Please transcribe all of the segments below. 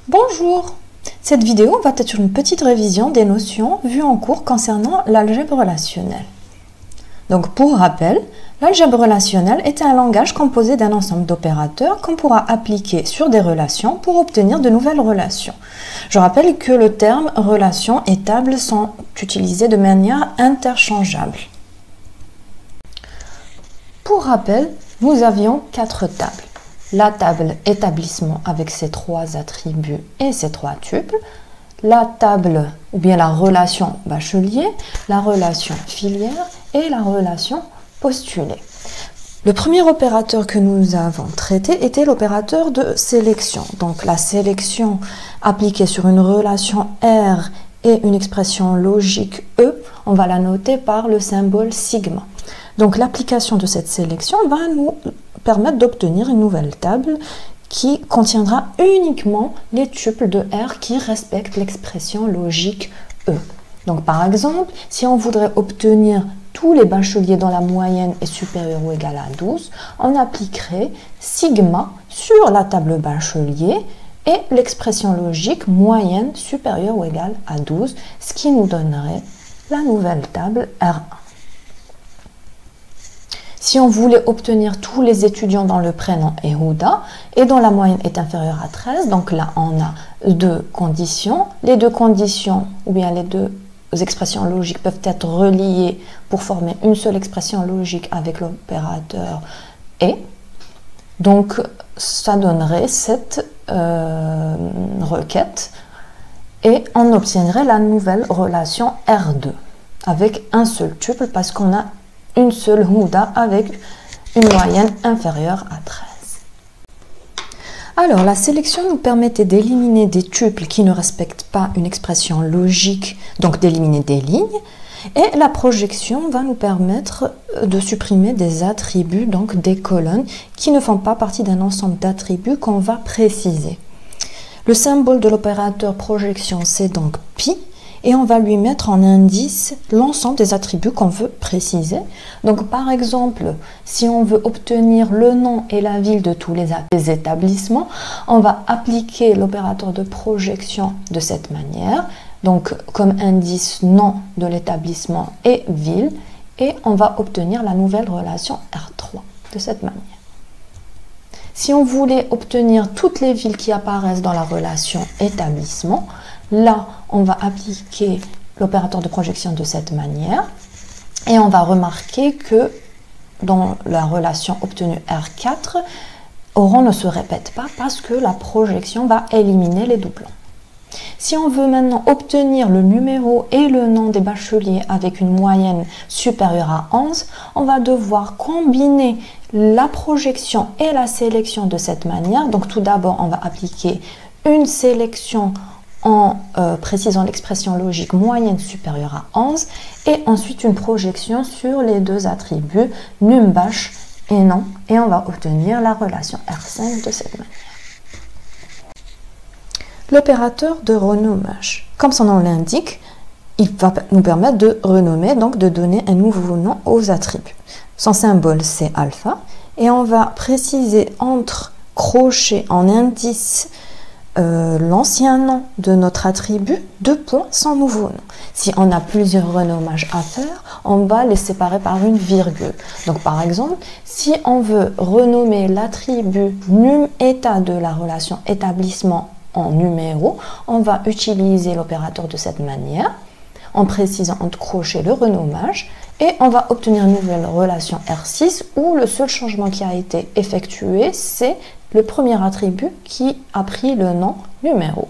Bonjour! Cette vidéo va être une petite révision des notions vues en cours concernant l'algèbre relationnelle. Donc pour rappel, l'algèbre relationnelle est un langage composé d'un ensemble d'opérateurs qu'on pourra appliquer sur des relations pour obtenir de nouvelles relations. Je rappelle que le terme relation et table sont utilisés de manière interchangeable. Pour rappel, nous avions 4 tables. La table établissement avec ses 3 attributs et ses 3 tuples, la table ou bien la relation bachelier, la relation filière et la relation postulée. Le premier opérateur que nous avons traité était l'opérateur de sélection. Donc la sélection appliquée sur une relation R et une expression logique E, on va la noter par le symbole sigma. Donc l'application de cette sélection va nous permettre d'obtenir une nouvelle table qui contiendra uniquement les tuples de R qui respectent l'expression logique E. Donc par exemple, si on voudrait obtenir tous les bacheliers dont la moyenne est supérieure ou égale à 12, on appliquerait sigma sur la table bachelier et l'expression logique moyenne supérieure ou égale à 12, ce qui nous donnerait la nouvelle table R1. Si on voulait obtenir tous les étudiants dont le prénom est Houda et dont la moyenne est inférieure à 13, donc là on a 2 conditions. Les 2 conditions ou bien les 2 expressions logiques peuvent être reliées pour former une seule expression logique avec l'opérateur et. Donc ça donnerait cette requête et on obtiendrait la nouvelle relation R2 avec un seul tuple parce qu'on a une seule Houda avec une moyenne inférieure à 13. Alors, la sélection nous permettait d'éliminer des tuples qui ne respectent pas une expression logique, donc d'éliminer des lignes. Et la projection va nous permettre de supprimer des attributs, donc des colonnes, qui ne font pas partie d'un ensemble d'attributs qu'on va préciser. Le symbole de l'opérateur projection, c'est donc pi. Et on va lui mettre en indice l'ensemble des attributs qu'on veut préciser. Donc par exemple, si on veut obtenir le nom et la ville de tous les établissements, on va appliquer l'opérateur de projection de cette manière. Donc comme indice nom de l'établissement et ville, et on va obtenir la nouvelle relation R3 de cette manière. Si on voulait obtenir toutes les villes qui apparaissent dans la relation établissement, là, on va appliquer l'opérateur de projection de cette manière et on va remarquer que dans la relation obtenue R4, rond ne se répète pas parce que la projection va éliminer les doublons. Si on veut maintenant obtenir le numéro et le nom des bacheliers avec une moyenne supérieure à 11, on va devoir combiner la projection et la sélection de cette manière. Donc tout d'abord, on va appliquer une sélection en précisant l'expression logique moyenne supérieure à 11 et ensuite une projection sur les 2 attributs num-bach et nom et on va obtenir la relation R5 de cette manière. L'opérateur de renommage, comme son nom l'indique, il va nous permettre de renommer, donc de donner un nouveau nom aux attributs. Son symbole c'est alpha et on va préciser entre crochets en indice l'ancien nom de notre attribut, 2 points, son nouveau nom. Si on a plusieurs renommages à faire, on va les séparer par une virgule. Donc par exemple, si on veut renommer l'attribut num état de la relation établissement en numéro, on va utiliser l'opérateur de cette manière, en précisant entre crochets le renommage, et on va obtenir une nouvelle relation R6 où le seul changement qui a été effectué, c'est le premier attribut qui a pris le nom numéro.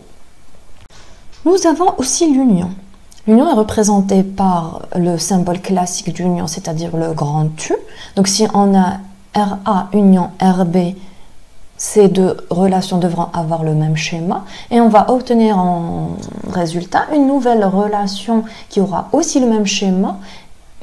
Nous avons aussi l'union. L'union est représentée par le symbole classique d'union, c'est-à-dire le grand U. Donc si on a RA union RB, ces 2 relations devront avoir le même schéma et on va obtenir en résultat une nouvelle relation qui aura aussi le même schéma,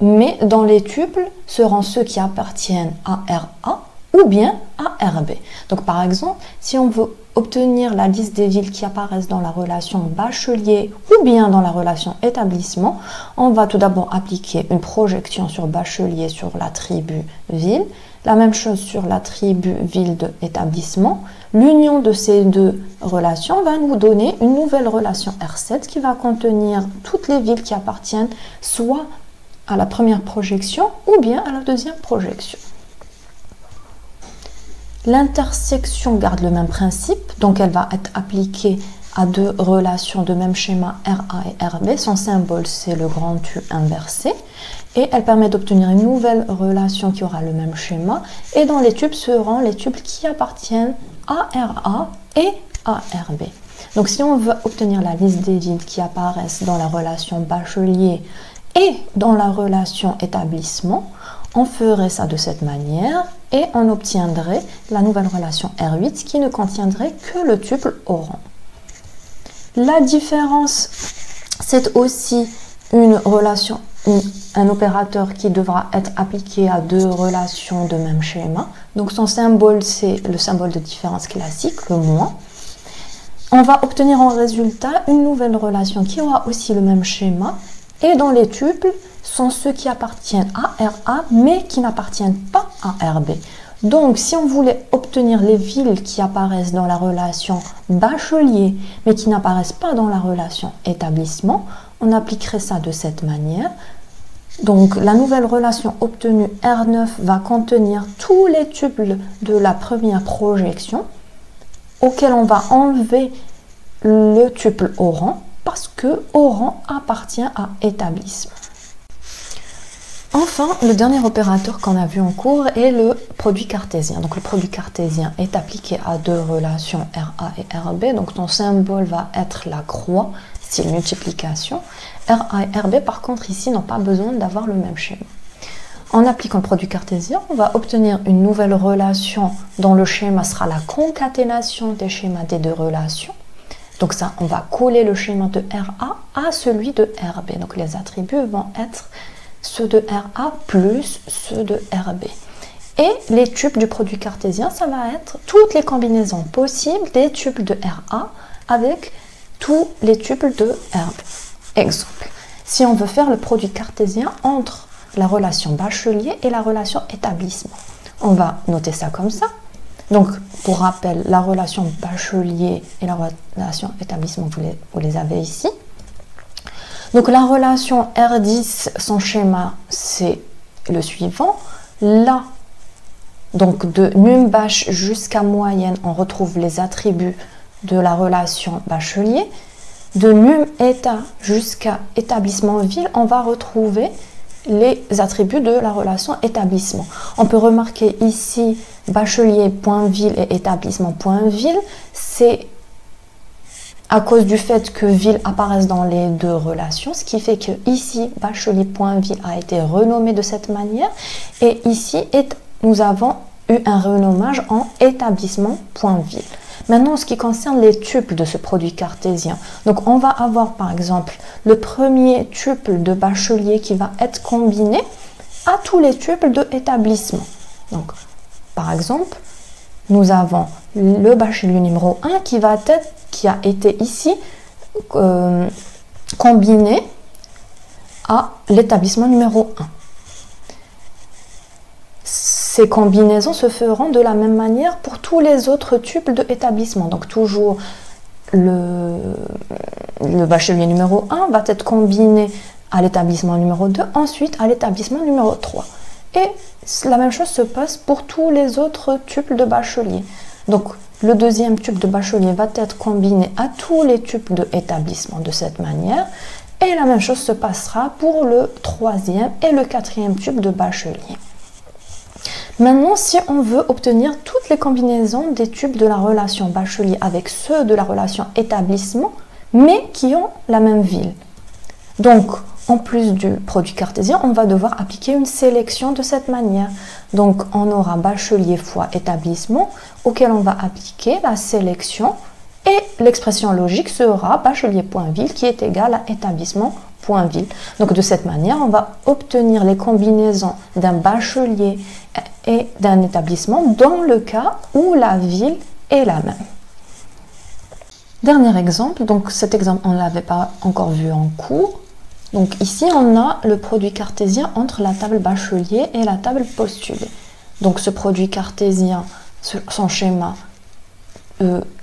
mais dont les tuples seront ceux qui appartiennent à RA ou bien à RB. Donc par exemple, si on veut obtenir la liste des villes qui apparaissent dans la relation bachelier ou bien dans la relation établissement, on va tout d'abord appliquer une projection sur bachelier sur l'attribut ville La même chose sur l'attribut ville de établissement. L'union de ces deux relations va nous donner une nouvelle relation R7 qui va contenir toutes les villes qui appartiennent soit à la première projection ou bien à la deuxième projection. L'intersection garde le même principe, donc elle va être appliquée à deux relations de même schéma RA et RB. Son symbole, c'est le grand U inversé. Et elle permet d'obtenir une nouvelle relation qui aura le même schéma. Et dans les tubes seront les tubes qui appartiennent à RA et à RB. Donc si on veut obtenir la liste des villes qui apparaissent dans la relation bachelier et dans la relation établissement, on ferait ça de cette manière et on obtiendrait la nouvelle relation R8 qui ne contiendrait que le tuple au rang. La différence, c'est aussi une relation, un opérateur qui devra être appliqué à deux relations de même schéma. Donc son symbole, c'est le symbole de différence classique, le moins. On va obtenir en résultat une nouvelle relation qui aura aussi le même schéma. Et dans les tuples, sont ceux qui appartiennent à RA, mais qui n'appartiennent pas à RB. Donc, si on voulait obtenir les villes qui apparaissent dans la relation bachelier, mais qui n'apparaissent pas dans la relation établissement, on appliquerait ça de cette manière. Donc, la nouvelle relation obtenue R9 va contenir tous les tuples de la première projection, auquel on va enlever le tuple au rang, parce que au rang appartient à établissement. Enfin, le dernier opérateur qu'on a vu en cours est le produit cartésien. Donc le produit cartésien est appliqué à deux relations RA et RB. Donc ton symbole va être la croix, c'est multiplication. RA et RB, par contre, ici, n'ont pas besoin d'avoir le même schéma. En appliquant le produit cartésien, on va obtenir une nouvelle relation dont le schéma sera la concaténation des schémas des deux relations. Donc ça, on va coller le schéma de RA à celui de RB. Donc les attributs vont être ceux de RA plus ceux de RB. Et les tuples du produit cartésien, ça va être toutes les combinaisons possibles des tuples de RA avec tous les tuples de RB. Exemple, si on veut faire le produit cartésien entre la relation bachelier et la relation établissement, on va noter ça comme ça. Donc, pour rappel, la relation bachelier et la relation établissement, vous les avez ici. Donc, la relation R10, son schéma, c'est le suivant. Là, donc de num bach jusqu'à moyenne, on retrouve les attributs de la relation bachelier. De num état jusqu'à établissement ville, on va retrouver les attributs de la relation établissement. On peut remarquer ici bachelier.ville et établissement.ville, c'est à cause du fait que ville apparaisse dans les deux relations, ce qui fait que ici bachelier.ville a été renommé de cette manière et ici nous avons eu un renommage en établissement.ville. Maintenant, en ce qui concerne les tuples de ce produit cartésien, donc on va avoir par exemple le premier tuple de bachelier qui va être combiné à tous les tuples de établissement. Donc, par exemple, nous avons le bachelier numéro 1 qui a été ici combiné à l'établissement numéro 1. Ces combinaisons se feront de la même manière pour tous les autres tuples de établissement. Donc toujours le bachelier numéro 1 va être combiné à l'établissement numéro 2, ensuite à l'établissement numéro 3. Et la même chose se passe pour tous les autres tuples de bachelier. Donc le deuxième tuple de bachelier va être combiné à tous les tuples de établissement de cette manière. Et la même chose se passera pour le troisième et le quatrième tuple de bachelier. Maintenant, si on veut obtenir toutes les combinaisons des tuples de la relation bachelier avec ceux de la relation établissement, mais qui ont la même ville. Donc, en plus du produit cartésien, on va devoir appliquer une sélection de cette manière. Donc, on aura bachelier fois établissement, auquel on va appliquer la sélection, et l'expression logique sera bachelier.ville qui est égal à établissement.ville. Donc, de cette manière, on va obtenir les combinaisons d'un bachelier et d'un établissement dans le cas où la ville est la même. Dernier exemple, donc cet exemple on ne l'avait pas encore vu en cours. Donc ici on a le produit cartésien entre la table bachelier et la table postulée. Donc ce produit cartésien, son schéma,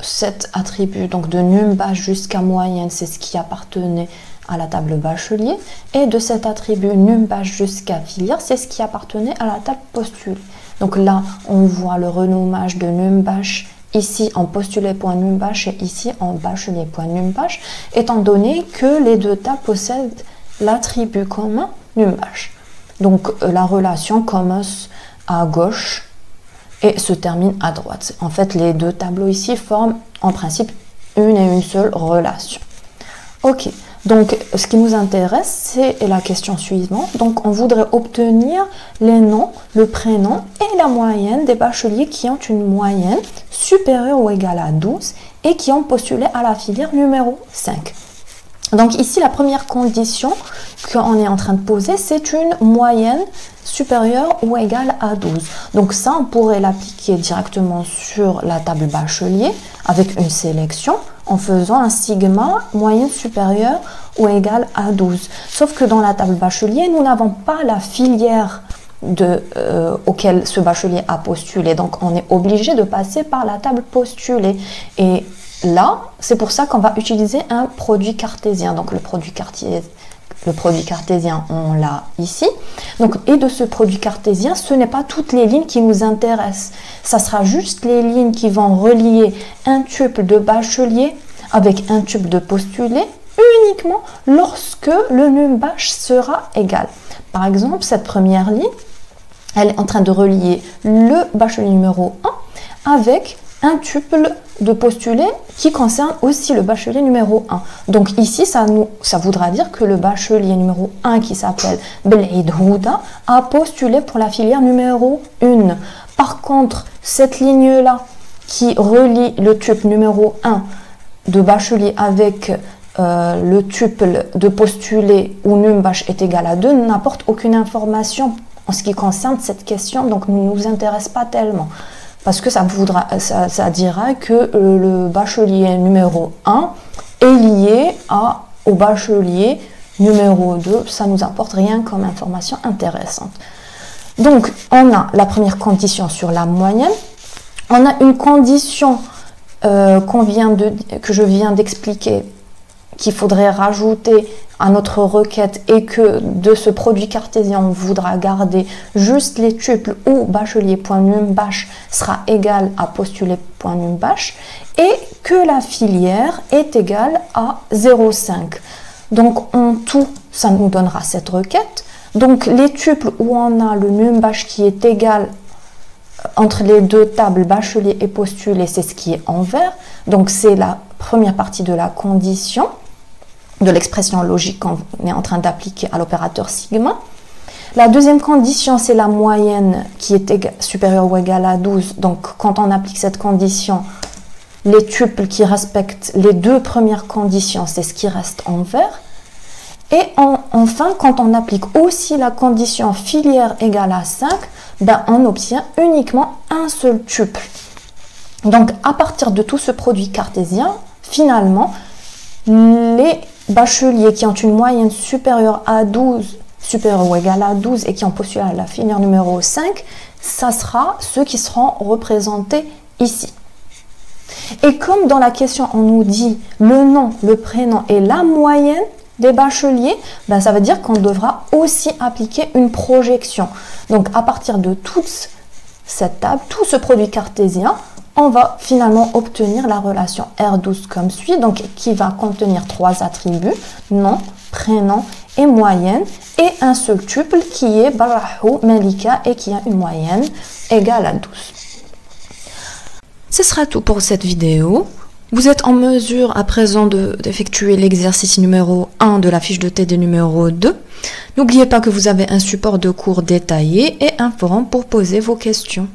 cet attribut, donc de num bâche jusqu'à moyenne, c'est ce qui appartenait à la table bachelier, et de cet attribut num bâche jusqu'à filière, c'est ce qui appartenait à la table postulée. Donc là, on voit le renommage de num bâche ici en postulé.numbâche et ici en bachelier.numbâche, étant donné que les deux tables possèdent l'attribut commun numbâche. Donc la relation commence à gauche et se termine à droite. En fait, les deux tableaux ici forment en principe une et une seule relation. Ok, donc ce qui nous intéresse, c'est la question suivante. Donc on voudrait obtenir les noms, le prénom et la moyenne des bacheliers qui ont une moyenne supérieure ou égale à 12 et qui ont postulé à la filière numéro 5. Donc ici, la première condition qu'on est en train de poser, c'est une moyenne supérieure ou égale à 12. Donc ça, on pourrait l'appliquer directement sur la table bachelier avec une sélection en faisant un sigma moyenne supérieure ou égale à 12. Sauf que dans la table bachelier, nous n'avons pas la filière auquel ce bachelier a postulé. Donc on est obligé de passer par la table postulée. Et là, c'est pour ça qu'on va utiliser un produit cartésien. Donc le produit cartésien, on l'a ici. Donc, et de ce produit cartésien, ce n'est pas toutes les lignes qui nous intéressent. Ça sera juste les lignes qui vont relier un tuple de bachelier avec un tuple de postulé uniquement lorsque le num bâche sera égal. Par exemple, cette première ligne, elle est en train de relier le bachelier numéro 1 avec un tuple de postulé qui concerne aussi le bachelier numéro 1. Donc ici, ça voudra dire que le bachelier numéro 1 qui s'appelle Bel'id Houda a postulé pour la filière numéro 1. Par contre, cette ligne-là qui relie le tuple numéro 1 de bachelier avec le tuple de postulé où num bâche est égal à 2 n'apporte aucune information en ce qui concerne cette question, donc ne nous intéresse pas tellement. Parce que ça dira que le bachelier numéro 1 est lié au bachelier numéro 2. Ça ne nous apporte rien comme information intéressante. Donc, on a la première condition sur la moyenne. On a une condition que je viens d'expliquer qu'il faudrait rajouter à notre requête et que de ce produit cartésien, on voudra garder juste les tuples où bachelier.numbâche sera égal à postulé.numbâche et que la filière est égale à 0,5. Donc en tout, ça nous donnera cette requête. Donc les tuples où on a le numbâche qui est égal entre les deux tables bachelier et postulé, c'est ce qui est en vert. Donc c'est la première partie de la condition de l'expression logique qu'on est en train d'appliquer à l'opérateur sigma. La deuxième condition, c'est la moyenne qui est supérieure ou égale à 12. Donc, quand on applique cette condition, les tuples qui respectent les deux premières conditions, c'est ce qui reste en vert. Et enfin, quand on applique aussi la condition filière égale à 5, ben, on obtient uniquement un seul tuple. Donc, à partir de tout ce produit cartésien, finalement, les bacheliers qui ont une moyenne supérieure à 12, supérieure ou égale à 12 et qui ont postulé à la filière numéro 5, ça sera ceux qui seront représentés ici. Et comme dans la question on nous dit le nom, le prénom et la moyenne des bacheliers, ben ça veut dire qu'on devra aussi appliquer une projection. Donc à partir de toute cette table, tout ce produit cartésien, on va finalement obtenir la relation R12 comme suit, donc qui va contenir trois attributs, nom, prénom et moyenne, et un seul tuple qui est Barahou Malika et qui a une moyenne égale à 12. Ce sera tout pour cette vidéo. Vous êtes en mesure à présent d'effectuer l'exercice numéro 1 de la fiche de TD numéro 2. N'oubliez pas que vous avez un support de cours détaillé et un forum pour poser vos questions.